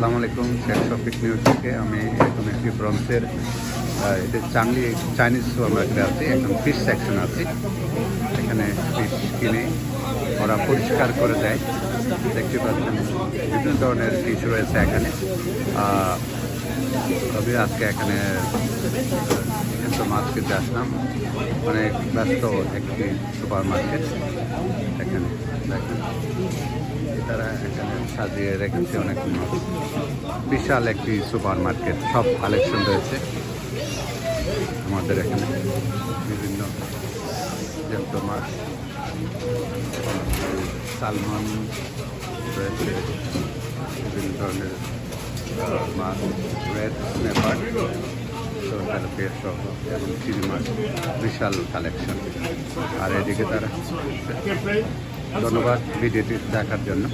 আসসালামু আলাইকুম, শেখ শফিক নিউজ থেকে। আমি এখন একটি ব্রঞ্জের এটা চাইনিজ সুপার মার্কেটে আছি। এখন ফিশ সেকশন আছি। এখানে ফিশ কিনে ওরা পরিষ্কার করে দেয়। দেখতে পাচ্ছেন বিভিন্ন ধরনের ফিশ রয়েছে এখানে। তবে আজকে এখানে কিন্তু মাছ কিনতে আসলাম। অনেক ব্যস্ত একটি সুপার মার্কেট। এখানে দেখেন তারা এখানে সাজিয়ে রেখেছে অনেক মাছ। বিশাল একটি সুপার মার্কেট, সব কালেকশন রয়েছে আমাদের এখানে। বিভিন্ন জ্যান্ত মাছ, সালমন রয়েছে, বিভিন্ন ধরনের মাছ, রেড স্ন্যাপার, তেলাপিয়া সহ এবং চিংড়ি মাছ। বিশাল কালেকশন। আর এদিকে তারা ধন্যবাদ ভিডিওটি দেখার জন্য।